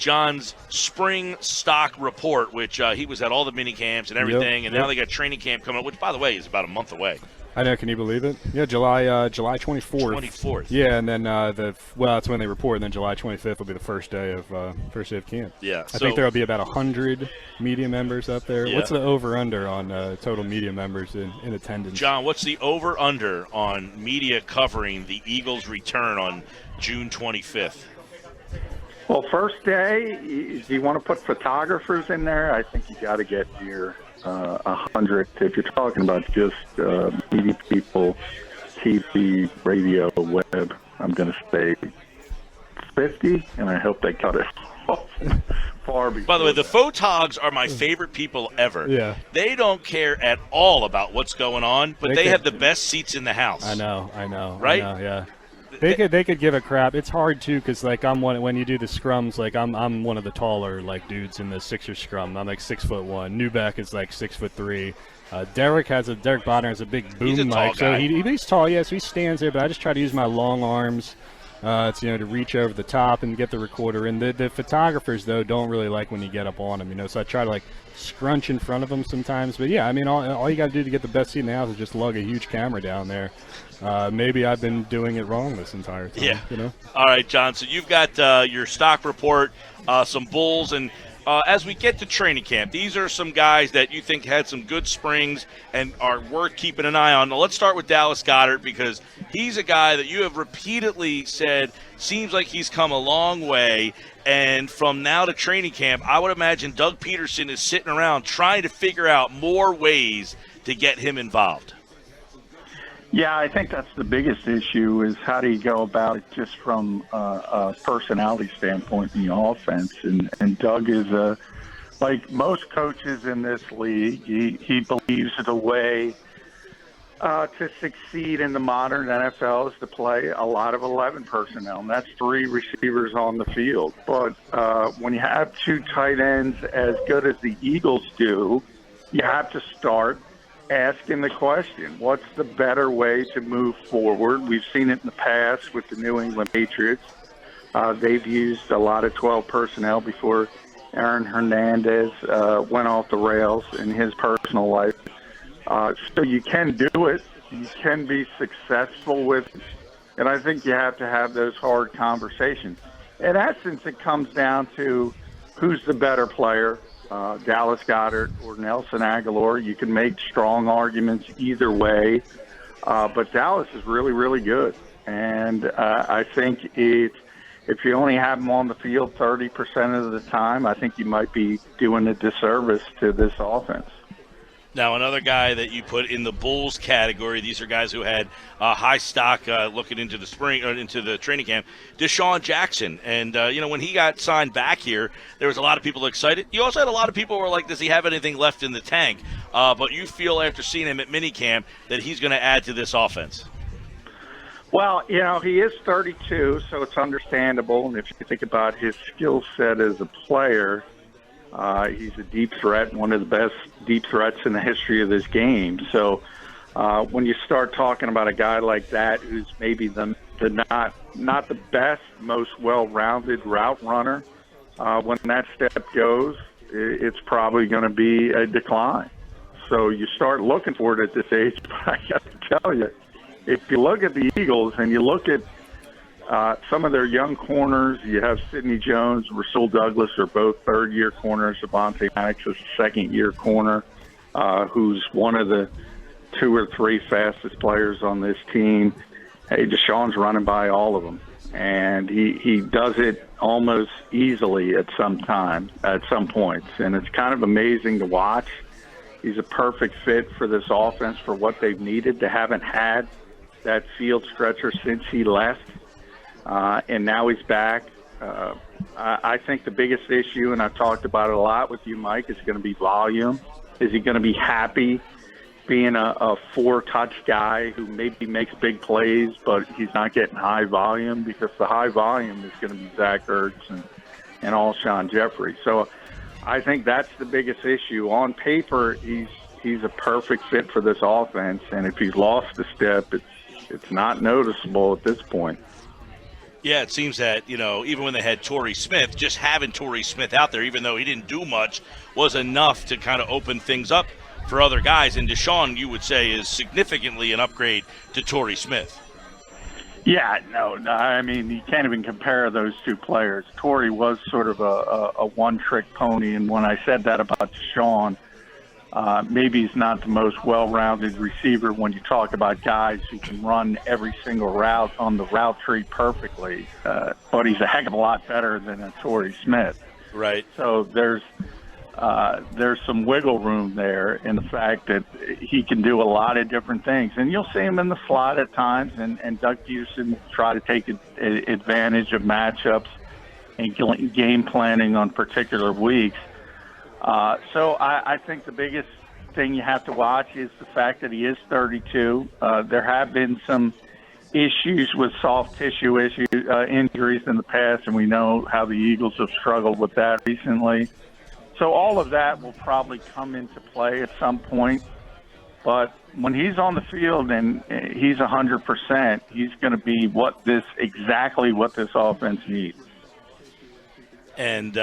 John's spring stock report, which he was at all the mini camps and everything, and now they got training camp coming up, which, by the way, is about a month away. I know. Can you believe it? Yeah, July 24th. 24th. Yeah, and then that's when they report, and then July 25th will be the first day of camp. Yeah. I think there will be about 100 media members up there. Yeah. What's the over/under on total media members in attendance? John, what's the over/under on media covering the Eagles' return on June 25th? Well, first day, if you want to put photographers in there, I think you got to get near 100. If you're talking about just media people, TV, radio, web, I'm going to say 50, and I hope they cut it far before. By the way, the photogs are my favorite people ever. Yeah. They don't care at all about what's going on, but they have the best seats in the house. I know. Right? I know, yeah. They could give a crap. It's hard too because when you do the scrums, I'm one of the taller dudes in the Sixers scrum. I'm 6'1". Newbeck is 6'3". Derek Bodner has a big boom He's a tall mic, guy. so he's tall. Yes, he stands there, but I just try to use my long arms, to reach over the top and get the recorder. And the photographers though don't really like when you get up on them, So I try to scrunch in front of them sometimes. But yeah, I mean, all you got to do to get the best seat in the house is just lug a huge camera down there. Maybe I've been doing it wrong this entire time. Yeah. All right, John. So you've got your stock report, some bulls, and as we get to training camp, these are some guys that you think had some good springs and are worth keeping an eye on. Now, let's start with Dallas Goedert because he's a guy that you have repeatedly said seems like he's come a long way. And from now to training camp, I would imagine Doug Peterson is sitting around trying to figure out more ways to get him involved. Yeah, I think that's the biggest issue is how do you go about it just from a personality standpoint in the offense. And Doug is, like most coaches in this league, he believes the way to succeed in the modern NFL is to play a lot of 11 personnel, and that's 3 receivers on the field. But when you have 2 tight ends as good as the Eagles do, you have to start asking the question, what's the better way to move forward? We've seen it in the past with the New England Patriots. They've used a lot of 12 personnel before Aaron Hernandez went off the rails in his personal life. So you can do it. You can be successful with it. And I think you have to have those hard conversations. In essence, it comes down to who's the better player, Dallas Goedert or Nelson Aguilar. You can make strong arguments either way, but Dallas is really, really good. And I think if you only have him on the field 30% of the time, I think you might be doing a disservice to this offense. Now, another guy that you put in the Bulls category, these are guys who had high stock looking into the spring or into the training camp, DeSean Jackson. And, when he got signed back here, there was a lot of people excited. You also had a lot of people who were like, does he have anything left in the tank? But you feel after seeing him at minicamp that he's going to add to this offense. Well, he is 32, so it's understandable. And if you think about his skill set as a player, he's a deep threat, one of the best deep threats in the history of this game. So when you start talking about a guy like that who's maybe the not the best, most well-rounded route runner, when that step goes, it's probably going to be a decline. So you start looking for it at this age. But I got to tell you, if you look at the Eagles and you look at some of their young corners, you have Sidney Jones, Rasul Douglas are both third-year corners. Avonte Maddox is a second-year corner, who's one of the 2 or 3 fastest players on this team. Hey, DeSean's running by all of them, and he does it almost easily at some points, and it's kind of amazing to watch. He's a perfect fit for this offense for what they've needed. They haven't had that field stretcher since he left. And now he's back. I think the biggest issue, and I've talked about it a lot with you, Mike, is going to be volume. Is he going to be happy being a 4-touch guy who maybe makes big plays, but he's not getting high volume? Because the high volume is going to be Zach Ertz and Alshon Jeffrey. So I think that's the biggest issue. On paper, he's a perfect fit for this offense, and if he's lost a step, it's not noticeable at this point. Yeah, it seems that, even when they had Torrey Smith, just having Torrey Smith out there, even though he didn't do much, was enough to kind of open things up for other guys. And DeSean, you would say, is significantly an upgrade to Torrey Smith. Yeah, no, I mean, you can't even compare those two players. Torrey was sort of a one-trick pony, and when I said that about DeSean, maybe he's not the most well-rounded receiver when you talk about guys who can run every single route on the route tree perfectly, but he's a heck of a lot better than a Torrey Smith. Right. So there's some wiggle room there in the fact that he can do a lot of different things. And you'll see him in the slot at times, and Doug Peterson will try to take advantage of matchups and game planning on particular weeks. So I think the biggest thing you have to watch is the fact that he is 32. There have been some issues with soft tissue injuries in the past, and we know how the Eagles have struggled with that recently. So all of that will probably come into play at some point. But when he's on the field and he's 100%, he's going to be exactly what this offense needs. And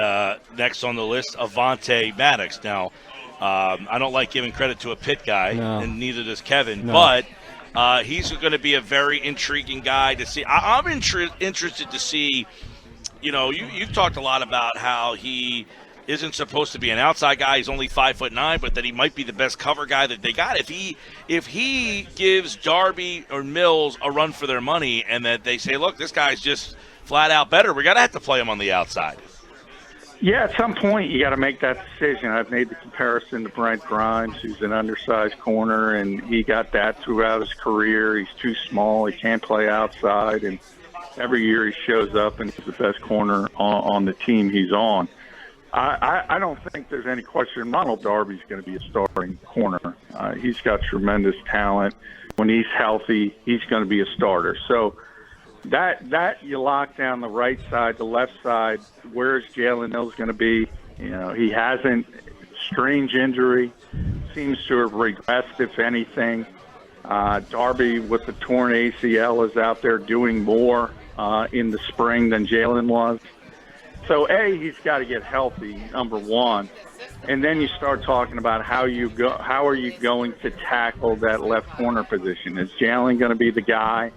next on the list, Avonte Maddox. Now, I don't like giving credit to a Pitt guy, and neither does Kevin, but he's going to be a very intriguing guy to see. I'm interested to see, you've talked a lot about how he isn't supposed to be an outside guy. He's only 5'9", but that he might be the best cover guy that they got. If he gives Darby or Mills a run for their money, and that they say, look, this guy's just flat out better, we're going to have to play him on the outside. Yeah, at some point you got to make that decision. I've made the comparison to Brent Grimes, who's an undersized corner, and he got that throughout his career. He's too small. He can't play outside, and every year he shows up and he's the best corner on the team he's on. I don't think there's any question Ronald Darby's going to be a starting corner. He's got tremendous talent. When he's healthy, he's going to be a starter. So that you lock down the right side, the left side. Where's Jalen Mills going to be? He hasn't. Strange injury, seems to have regressed, if anything. Darby with the torn ACL is out there doing more in the spring than Jalen was. So, he's got to get healthy, number one. And then you start talking about how are you going to tackle that left corner position? Is Jalen going to be the guy?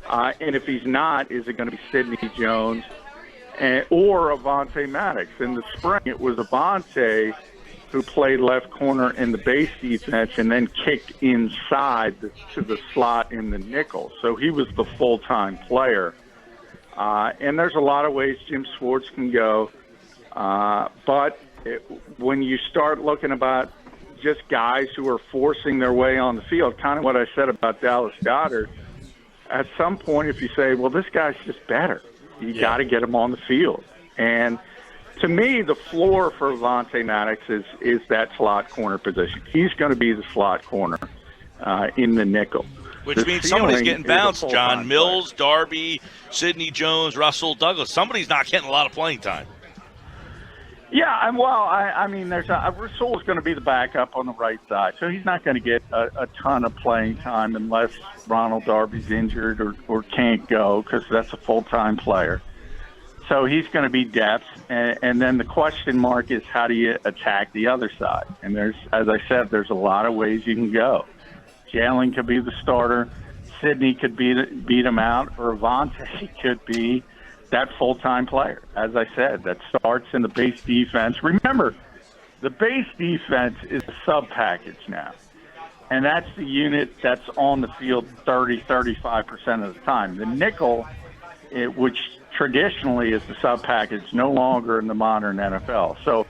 And if he's not, is it going to be Sidney Jones or Avonte Maddox? In the spring, it was Avonte who played left corner in the base defense and then kicked inside to the slot in the nickel. So he was the full-time player. And there's a lot of ways Jim Schwartz can go. But when you start looking about just guys who are forcing their way on the field, kind of what I said about Dallas Goedert, at some point if you say, well, this guy's just better, you got to get him on the field. And to me, the floor for Avonte Maddox is that slot corner position. He's going to be the slot corner in the nickel. Which means somebody's getting bounced, John. Mills, Darby, Sidney Jones, Russell, Douglas. Somebody's not getting a lot of playing time. Yeah, I mean, Russell's going to be the backup on the right side, so he's not going to get a ton of playing time unless Ronald Darby's injured or can't go, because that's a full-time player. So he's going to be depth, and then the question mark is how do you attack the other side? And as I said, there's a lot of ways you can go. Jalen could be the starter. Sidney could beat him out, or Avonte could be that full-time player, as I said, that starts in the base defense. Remember, the base defense is a sub-package now, and that's the unit that's on the field 35% of the time. The nickel, which traditionally is the sub-package, no longer in the modern NFL. So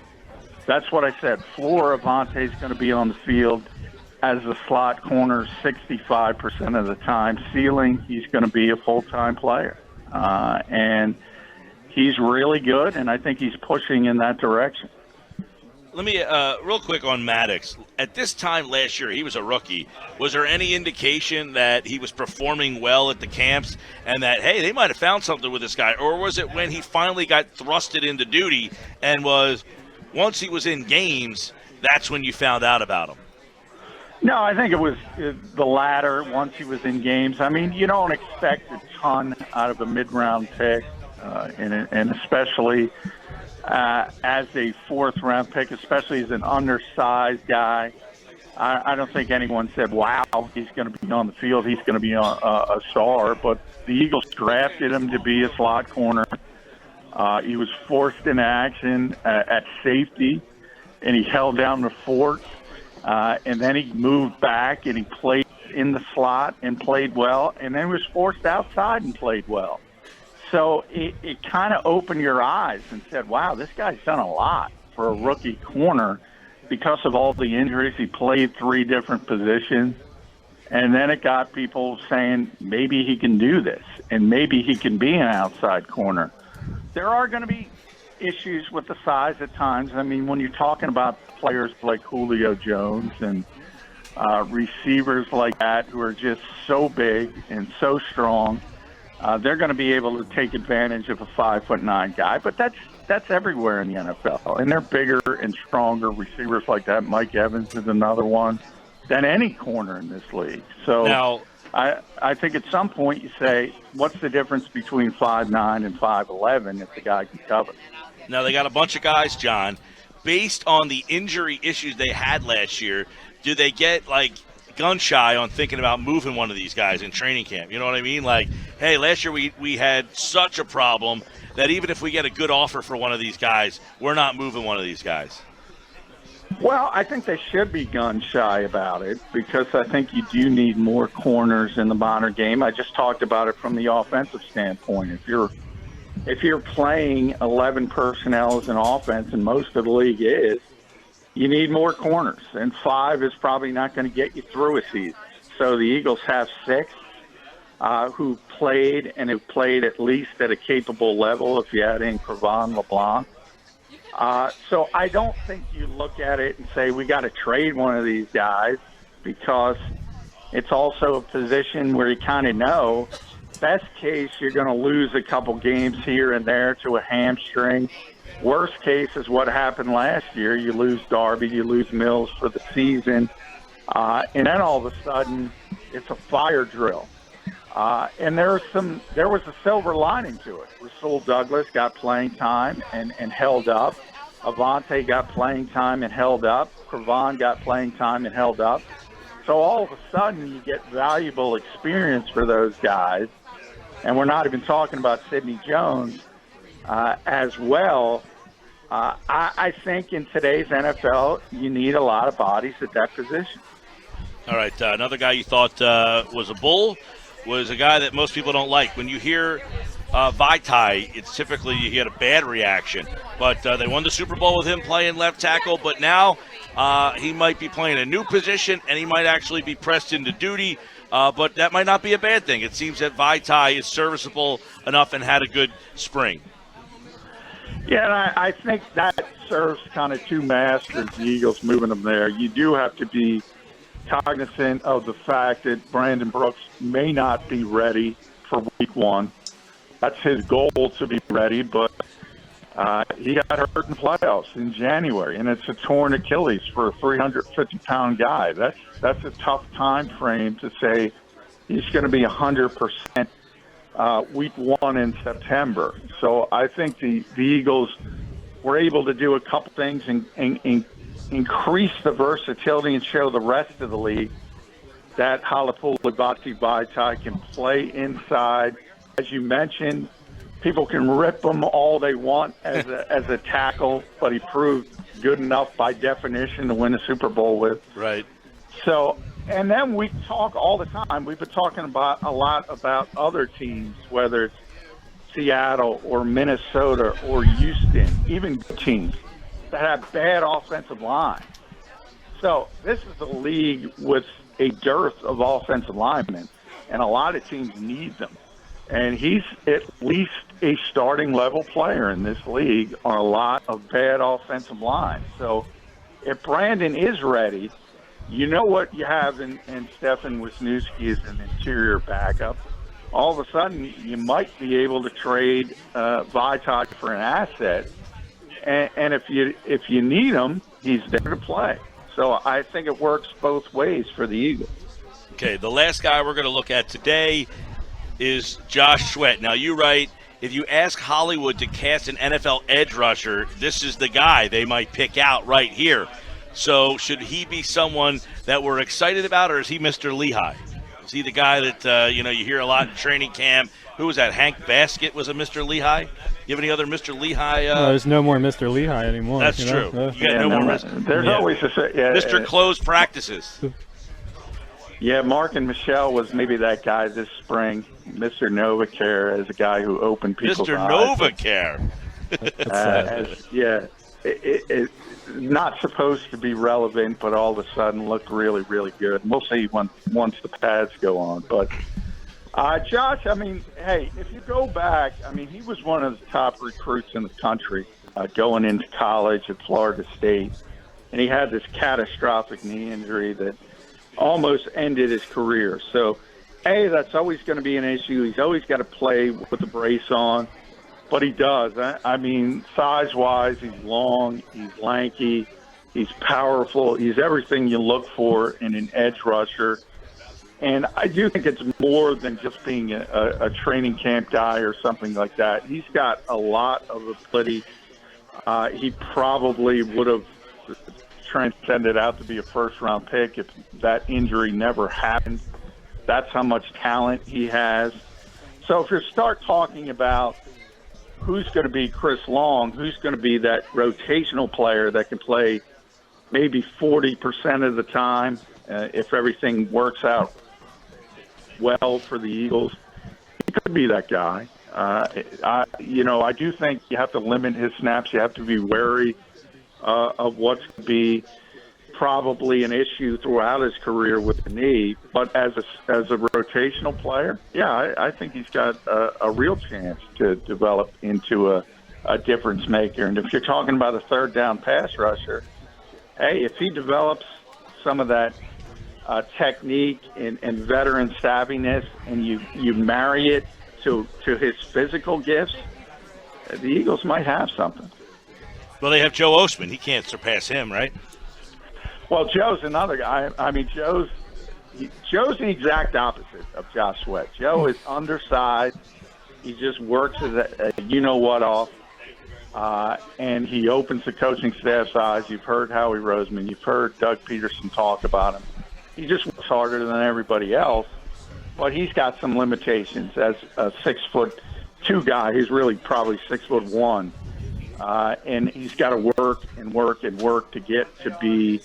that's what I said. Floor, Avonte's going to be on the field as a slot corner 65% of the time. Ceiling, he's going to be a full-time player. And he's really good, and I think he's pushing in that direction. Let me, real quick on Maddox. At this time last year, he was a rookie. Was there any indication that he was performing well at the camps and that, hey, they might have found something with this guy? Or was it when he finally got thrusted into duty and once he was in games, that's when you found out about him? No, I think it was the latter once he was in games. I mean, you don't expect a ton out of a mid-round pick, and especially as a fourth-round pick, especially as an undersized guy. I don't think anyone said, wow, he's going to be on the field, he's going to be a star. But the Eagles drafted him to be a slot corner. He was forced into action at safety, and he held down the fort. And then he moved back and he played in the slot and played well, and then was forced outside and played well. So it kind of opened your eyes and said, wow, this guy's done a lot for a rookie corner because of all the injuries. He played 3 different positions, and then it got people saying maybe he can do this and maybe he can be an outside corner. There are going to be issues with the size at times. I mean, when you're talking about players like Julio Jones and receivers like that who are just so big and so strong, they're going to be able to take advantage of a 5'9" guy. But that's everywhere in the NFL, and they're bigger and stronger receivers like that. Mike Evans is another one than any corner in this league. So Now, I think at some point you say, what's the difference between 5'9" and 5'11" if the guy can cover? Now they got a bunch of guys, John. Based on the injury issues they had last year, do they get like gun shy on thinking about moving one of these guys in training camp? You know what I mean? Like, hey, last year we had such a problem that even if we get a good offer for one of these guys, we're not moving one of these guys. Well, I think they should be gun shy about it because I think you do need more corners in the modern game. I just talked about it from the offensive standpoint. If you're playing 11 personnel as an offense, and most of the league is, you need more corners, and 5 is probably not going to get you through a season. So the Eagles have 6 who played, and have played at least at a capable level if you add in Cravon LeBlanc. So I don't think you look at it and say we got to trade one of these guys, because it's also a position where you kind of know, best case, you're going to lose a couple games here and there to a hamstring. Worst case is what happened last year. You lose Darby, you lose Mills for the season, and then all of a sudden it's a fire drill. And there was a silver lining to it. Rasul Douglas got playing time and held up. Avante got playing time and held up. Cravon got playing time and held up. So all of a sudden you get valuable experience for those guys. And we're not even talking about Sidney Jones as well. I think in today's NFL, you need a lot of bodies at that position. All right, another guy you thought was a bull was a guy that most people don't like. When you hear Vaitai, it's typically you get a bad reaction. But they won the Super Bowl with him playing left tackle, but now he might be playing a new position, and he might actually be pressed into duty. But that might not be a bad thing. It seems that Vaitai is serviceable enough and had a good spring. Yeah, and I think that serves kind of 2 masters, the Eagles moving them there. You do have to be cognizant of the fact that Brandon Brooks may not be ready for week 1. That's his goal, to be ready, but he got hurt in the playoffs in January, and it's a torn Achilles for a 350-pound guy. That's a tough time frame to say he's going to be 100% week 1 in September. So I think the Eagles were able to do a couple things and increase the versatility and show the rest of the league that Halapoulivaati Vaitai can play inside. As you mentioned, people can rip him all they want as a tackle, but he proved good enough by definition to win a Super Bowl with. Right. So, and then we talk all the time. We've been talking about a lot about other teams, whether it's Seattle or Minnesota or Houston, even good teams that have bad offensive lines. So this is a league with a dearth of offensive linemen, and a lot of teams need them. And he's at least a starting level player in this league on a lot of bad offensive lines. So if Brandon is ready, you know what you have in Stefan Wisniewski as an interior backup. All of a sudden, you might be able to trade Vaitai for an asset. And if you need him, he's there to play. So I think it works both ways for the Eagles. Okay, the last guy we're going to look at today is Josh Sweat. Now, you write, if you ask Hollywood to cast an NFL edge rusher, this is the guy they might pick out right here. So should he be someone that we're excited about, or is he Mr. Lehigh? Is he the guy that, you hear a lot in training camp? Who was that? Hank Baskett was a Mr. Lehigh? You have any other Mr. Lehigh? There's no more Mr. Lehigh anymore. That's true. You got no more Mr. There's always Mr. Closed Practices. Yeah, Mark and Michelle was maybe that guy this spring. Mr. Novacare as a guy who opened people's Mr. eyes. Novacare. It's not supposed to be relevant, but all of a sudden looked really, really good. We'll see once the pads go on. But Josh, hey, if you go back, he was one of the top recruits in the country going into college at Florida State. And he had this catastrophic knee injury that almost ended his career. So, that's always going to be an issue. He's always got to play with the brace on, but he does. Size-wise, he's long, he's lanky, he's powerful. He's everything you look for in an edge rusher. And I do think it's more than just being a training camp guy or something like that. He's got a lot of ability. He probably would have transcended out to be a first-round pick if that injury never happened. That's how much talent he has. So if you start talking about who's going to be Chris Long, who's going to be that rotational player that can play maybe 40% of the time if everything works out well for the Eagles, he could be that guy. I do think you have to limit his snaps. You have to be wary of what's going to be probably an issue throughout his career with the knee. But as a rotational player, I think he's got a real chance to develop into a difference maker. And if you're talking about a third down pass rusher, if he develops some of that technique and veteran savviness, and you marry it to his physical gifts, the Eagles might have something. Well, they have Joe Ostman. He can't surpass him, right? Well, Joe's another guy. Joe's the exact opposite of Josh Sweat. Joe is undersized. He just works as a you-know-what off, and he opens the coaching staff's eyes. You've heard Howie Roseman. You've heard Doug Peterson talk about him. He just works harder than everybody else, but he's got some limitations. As a 6'2" guy, he's really probably 6'1", and he's got to work and work and work to get to be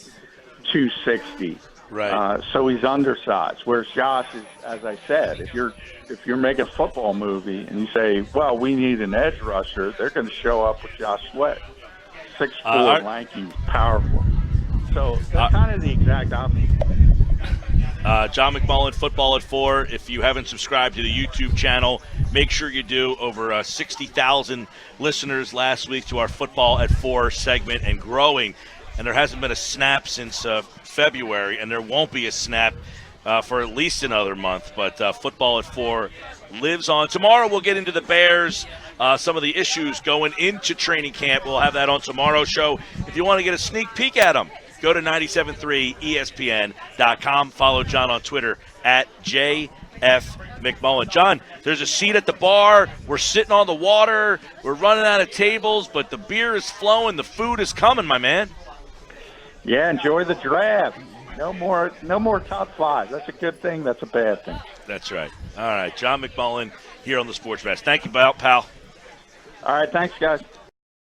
260. Right. So he's undersized. Whereas Josh is, as I said, if you're making a football movie and you say, well, we need an edge rusher, they're going to show up with Josh Sweat, 6'4", lanky, powerful. So that's kind of the exact opposite. John McMullen, Football at 4. If you haven't subscribed to the YouTube channel, make sure you do. Over 60,000 listeners last week to our Football at 4 segment and growing. And there hasn't been a snap since February, and there won't be a snap for at least another month. But Football at 4 lives on. Tomorrow we'll get into the Bears, some of the issues going into training camp. We'll have that on tomorrow's show. If you want to get a sneak peek at them, go to 973ESPN.com. Follow John on Twitter at JFMcMullen. John, there's a seat at the bar. We're sitting on the water. We're running out of tables, but the beer is flowing. The food is coming, my man. Yeah, enjoy the draft. No more top 5. That's a good thing. That's a bad thing. That's right. All right, John McMullen here on the Sports Bash. Thank you, pal. All right, thanks, guys.